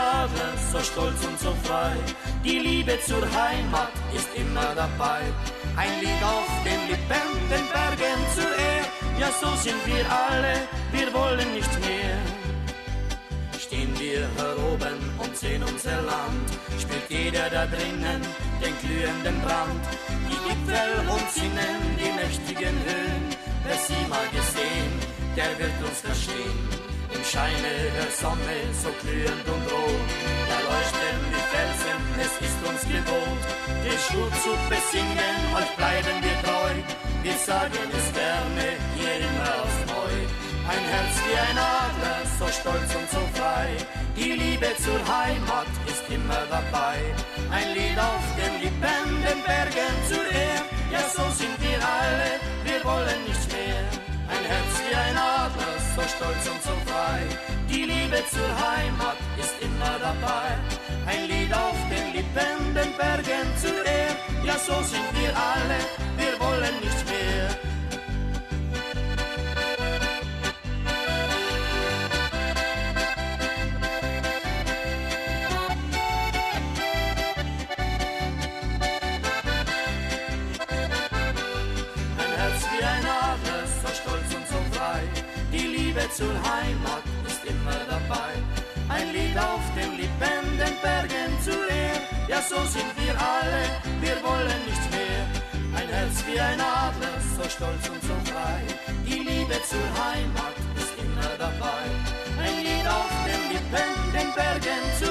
Adler, so stolz und so frei. Die Liebe zur Heimat ist immer dabei. Ein Lied auf den Lippen, den Bergen zur Ehr. Ja, so sind wir alle, wir wollen nicht mehr. Stehen wir hier oben und sehen unser Land, spürt jeder da drinnen den glühenden Brand. Die Gipfel und Zinnen, die mächtigen Höhen, wer sie mal gesehen, der wird uns verstehen. Im Scheine der Sonne, so glühend und rot, da leuchten die Felsen, es ist uns gewohnt. Den Schutz zu besingen, euch bleiben wir treu, wir sagen es gerne, hier immer aufs Neu. Ein Herz wie ein Adler, so stolz und so frei, die Liebe zur Heimat ist immer dabei. Ein Lied auf den Lippen, den Bergen zur Ehr, ja so sind wir alle, wir wollen nichts mehr. Ein Herz wie ein Adler, so stolz und so frei, die Liebe zur Heimat ist immer dabei. Ein Lied auf den Lippen, den Bergen zur Ehr, ja so sind wir alle, wir wollen nichts mehr. Die Liebe zur Heimat ist immer dabei. Ein Lied auf den Lippen, den Bergen zur Ehr, ja so sind wir alle, wir wollen nichts mehr. Ein Herz wie ein Adler, so stolz und so frei, die Liebe zur Heimat ist immer dabei. Ein Lied auf den Lippen, den Bergen zur